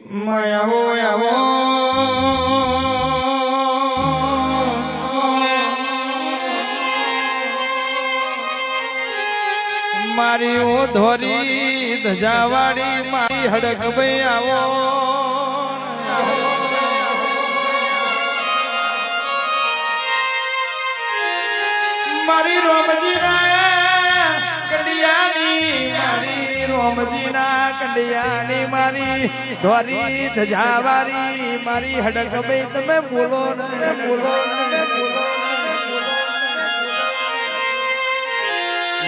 આવો આવો મારી ઓ ધોરી ધજાવાડી મારી હડક ભાઈ આવો મારી રોમજીના કંડિયાની મારી રોમજીના કંડિયાની મારી ધોરી ધજાવારી મારી હડક ભાઈ તમે બોલો ને બોલો ને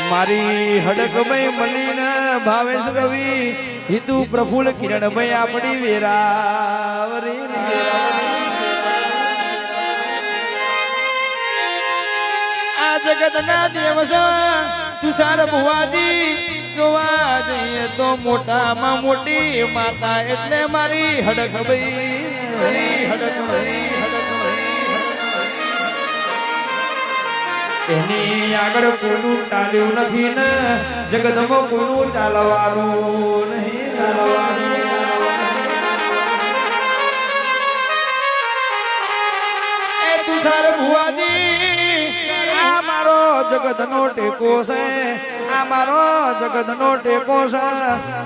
મારી હડક ભાઈ મલીને ભાવેશ કવિ હિતુ પ્રફુલ્લ કિરણ ભાઈ આપણી વેરાવરી આ જગતના દેવ તુષાર ભુવાજી જોવા જઈએ તો મોટામાં મોટી માતા એટલે મારી હડક ભાઈ હડક ભાઈ એની આગળ કોઈનું ચાલ્યું નથી ને જગતમાં કોઈનું ચાલવાનું નહીં એ તુષાર ભુવાજી આ મારો જગતનો ટેકો છે આ મારો જગતનો ટેકો છે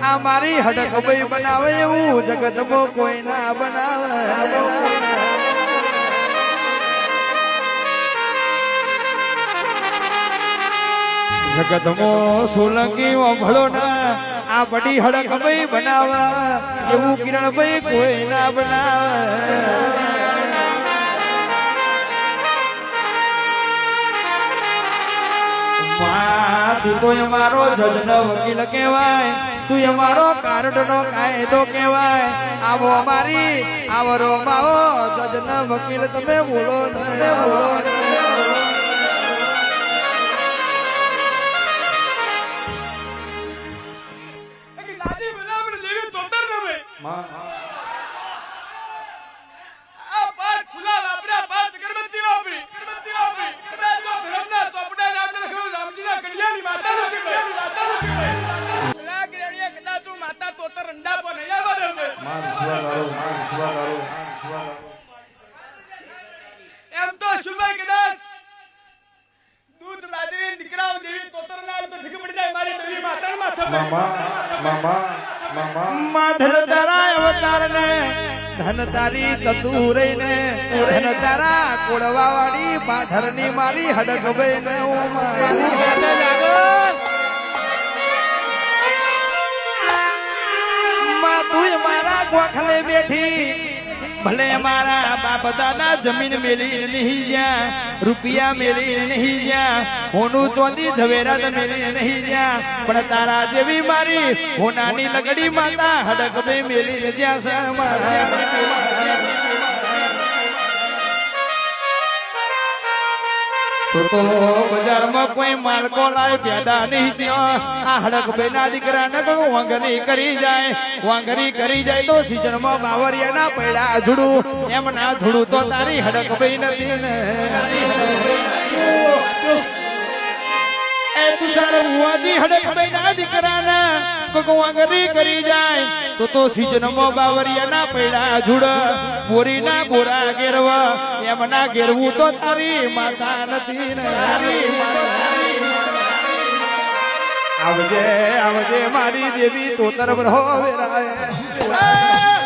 આ મારી હડક ભાઈ બનાવે એવું જગતમાં કોઈ ના બનાવે જગતમો સોલંકી ભળો ના આ બડી હડક ભાઈ બનાવા એવું કિરણ ભાઈ કોઈ ના બનાવે તું તો અમારો જજનો વકીલ કહેવાય તું અમારો કાર્ડનો કાયદો કહેવાય આવો અમારી આવરો માવો જજનો વકીલ તમે બોલો ને બોલો એમ તો શુભાઈ કદાચ દૂધ બાજરી દીકરાઓ દેવી તોતર ના તો ઠીક પડી જાય મારી દેવી માતા માથે મામા ધન તારા અવતાર ને ધન તારી કતુરે ને ધન તારા કોડવા વાળી બાધર ની મારી હડક ભાઈ ને ઓ મારી તું મારા ગોખલે બેઠી ભલે મારા બાપ દાદા જમીન મેલી નહીં જ્યાં રૂપિયા મેલી નહીં જ્યાં હોનું ચોંદી ઝવેરાત મેલી નહીં જ્યાં પણ તારા જેવી મારી હોનાની લગડી માતા હડક બે મેલી જ્યાં તો બજારમાં કોઈ માલકો લાય પેદા નહીં ત્યાં આ હડક બેના દીકરા ને વાંગરી કરી જાય તો સીઝનમાં બાવરિયાના પૈડા ઝૂડું એમ ના ઝૂડું તો તારી હડક ભાઈ નથી ને એ તુષાર ભુવાજી હડક બેના દીકરા ને વાંગરી કરી જાય તો સીઝનમાં બાવરિયાના પૈડા ઝૂડ બોરીના બોરા ઘેરવા એમ ના ઘેરવું તો તારી માતા નથી ને આવજે આવજે મારી દેવી તો તરફ વેરાય